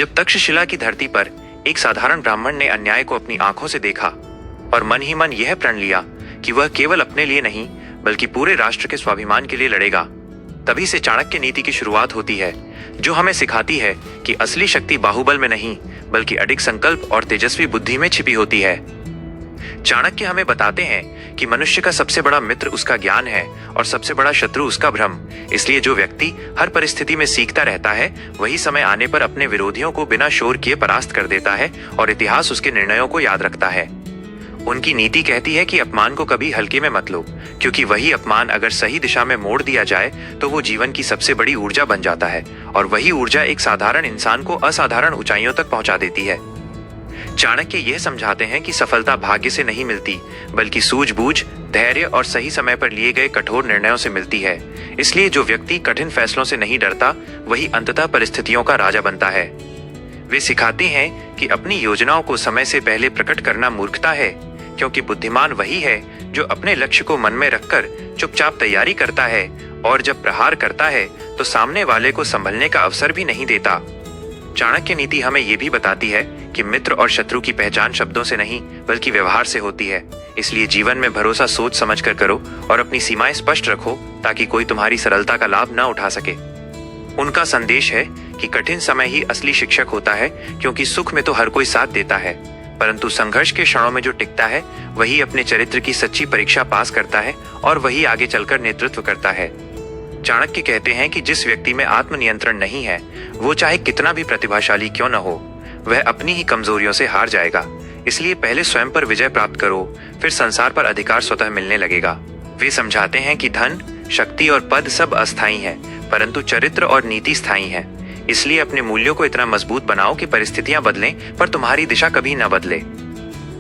जब तक्षशिला की धरती पर एक साधारण ब्राह्मण ने अन्याय को अपनी आंखों से देखा और मन ही मन यह प्रण लिया कि वह केवल अपने लिए नहीं बल्कि पूरे राष्ट्र के स्वाभिमान के लिए लड़ेगा, तभी से चाणक्य नीति की शुरुआत होती है, जो हमें सिखाती है कि असली शक्ति बाहुबल में नहीं बल्कि अडिग संकल्प और तेजस्वी बुद्धि में छिपी होती है। चाणक्य हमें बताते हैं कि मनुष्य का सबसे बड़ा मित्र उसका ज्ञान है और सबसे बड़ा शत्रु उसका भ्रम। इसलिए जो व्यक्ति हर परिस्थिति में सीखता रहता है वही समय आने पर अपने विरोधियों को बिना शोर किए परास्त कर देता है और इतिहास उसके निर्णयों को याद रखता है। उनकी नीति कहती है कि अपमान को कभी हल्के में मत लो, क्योंकि वही अपमान अगर सही दिशा में मोड़ दिया जाए तो वो जीवन की सबसे बड़ी ऊर्जा बन जाता है और वही ऊर्जा एक साधारण इंसान को असाधारण ऊंचाइयों तक पहुंचा देती है। चाणक्य यह समझाते हैं कि सफलता भाग्य से नहीं मिलती बल्कि सूझबूझ, धैर्य और सही समय पर लिए गए कठोर निर्णयों से मिलती है। इसलिए जो व्यक्ति कठिन फैसलों से नहीं डरता वही अंततः परिस्थितियों का राजा बनता है। वे सिखाते हैं कि अपनी योजनाओं को समय से पहले प्रकट करना मूर्खता है, क्योंकि बुद्धिमान वही है जो अपने लक्ष्य को मन में रखकर चुपचाप तैयारी करता है और जब प्रहार करता है तो सामने वाले को संभलने का अवसर भी नहीं देता। चाणक्य नीति हमें यह भी बताती है कि मित्र और शत्रु की पहचान शब्दों से नहीं बल्कि व्यवहार से होती है। इसलिए जीवन में भरोसा सोच समझकर करो और अपनी सीमाएं स्पष्ट रखो ताकि कोई तुम्हारी सरलता का लाभ न उठा सके। उनका संदेश है कि कठिन समय ही असली शिक्षक होता है, क्योंकि सुख में तो हर कोई साथ देता है, परंतु संघर्ष के क्षणों में जो टिकता है वही अपने चरित्र की सच्ची परीक्षा पास करता है और वही आगे चलकर नेतृत्व करता है। चाणक्य कहते हैं कि जिस व्यक्ति में आत्मनियंत्रण नहीं है वो चाहे कितना भी प्रतिभाशाली क्यों न हो, वह अपनी ही कमजोरियों से हार जाएगा। इसलिए पहले स्वयं पर विजय प्राप्त करो, फिर संसार पर अधिकार स्वतः मिलने लगेगा। वे समझाते हैं कि धन, शक्ति और पद सब अस्थायी है, परंतु चरित्र और नीति स्थायी है। इसलिए अपने मूल्यों को इतना मजबूत बनाओ कि परिस्थितियां बदलें पर तुम्हारी दिशा कभी न बदले।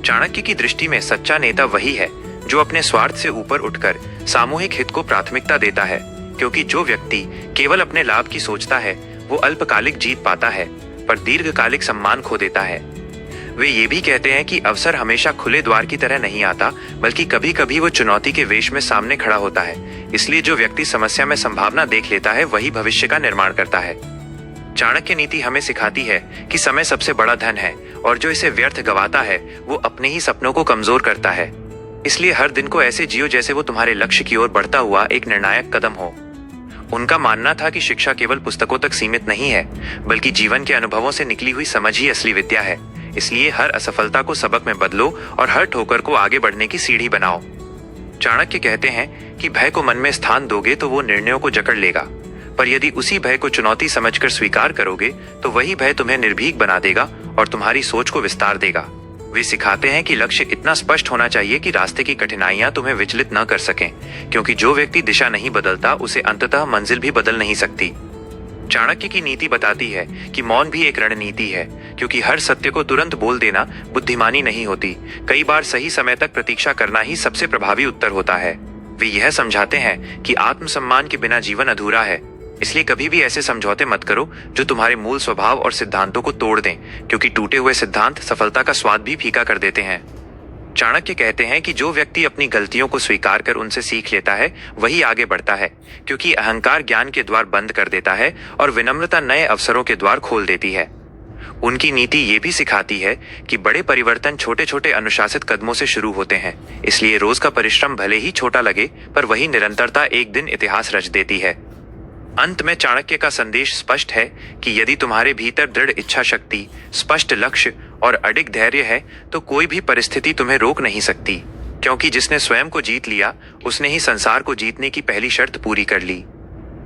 चाणक्य की दृष्टि में सच्चा नेता वही है जो अपने स्वार्थ से ऊपर उठकर सामूहिक हित को प्राथमिकता देता है, क्योंकि जो व्यक्ति केवल अपने लाभ की सोचता है वो अल्पकालिक जीत पाता है पर दीर्घकालिक सम्मान खो देता है। वे ये भी कहते हैं कि अवसर हमेशा खुले द्वार की तरह नहीं आता, बल्कि कभी कभी वो चुनौती के वेश में सामने खड़ा होता है। इसलिए जो व्यक्ति समस्या में संभावना देख लेता है वही भविष्य का निर्माण करता है। चाणक्य नीति हमें सिखाती है कि समय सबसे बड़ा धन है और जो इसे व्यर्थ गवाता है वो अपने ही सपनों को कमजोर करता है। इसलिए हर दिन को ऐसे जियो जैसे वो तुम्हारे लक्ष्य की ओर बढ़ता हुआ एक निर्णायक कदम हो। उनका मानना था कि शिक्षा केवल पुस्तकों तक सीमित नहीं है बल्कि जीवन के अनुभवों से निकली हुई समझ ही असली विद्या है। इसलिए हर असफलता को सबक में बदलो और हर ठोकर को आगे बढ़ने की सीढ़ी बनाओ। चाणक्य कहते हैं कि भय को मन में स्थान दोगे तो वो निर्णयों को जकड़ लेगा, पर यदि उसी भय को चुनौती समझकर स्वीकार करोगे तो वही भय तुम्हें निर्भीक बना देगा और तुम्हारी सोच को विस्तार देगा। वे सिखाते हैं कि लक्ष्य इतना स्पष्ट होना चाहिए कि रास्ते की कठिनाइयां तुम्हें विचलित न कर सकें, क्योंकि जो व्यक्ति दिशा नहीं बदलता उसे अंततः मंजिल भी बदल नहीं सकती। चाणक्य की नीति बताती है कि मौन भी एक रणनीति है, क्योंकि हर सत्य को तुरंत बोल देना बुद्धिमानी नहीं होती। कई बार सही समय तक प्रतीक्षा करना ही सबसे प्रभावी उत्तर होता है। वे यह समझाते हैं कि आत्मसम्मान के बिना जीवन अधूरा है, इसलिए कभी भी ऐसे समझौते मत करो जो तुम्हारे मूल स्वभाव और सिद्धांतों को तोड़ दें, क्योंकि टूटे हुए सिद्धांत सफलता का स्वाद भी फीका कर देते हैं। चाणक्य कहते हैं कि जो व्यक्ति अपनी गलतियों को स्वीकार कर उनसे सीख लेता है वही आगे बढ़ता है, क्योंकि अहंकार ज्ञान के द्वार बंद कर देता है और विनम्रता नए अवसरों के द्वार खोल देती है। उनकी नीति ये भी सिखाती है कि बड़े परिवर्तन छोटे छोटे अनुशासित कदमों से शुरू होते हैं। इसलिए रोज का परिश्रम भले ही छोटा लगे पर वही निरंतरता एक दिन इतिहास रच देती है। अंत में चाणक्य का संदेश स्पष्ट है कि यदि तुम्हारे भीतर दृढ़ इच्छा शक्ति, स्पष्ट लक्ष्य और अडिग धैर्य है तो कोई भी परिस्थिति तुम्हें रोक नहीं सकती, क्योंकि जिसने स्वयं को जीत लिया उसने ही संसार को जीतने की पहली शर्त पूरी कर ली।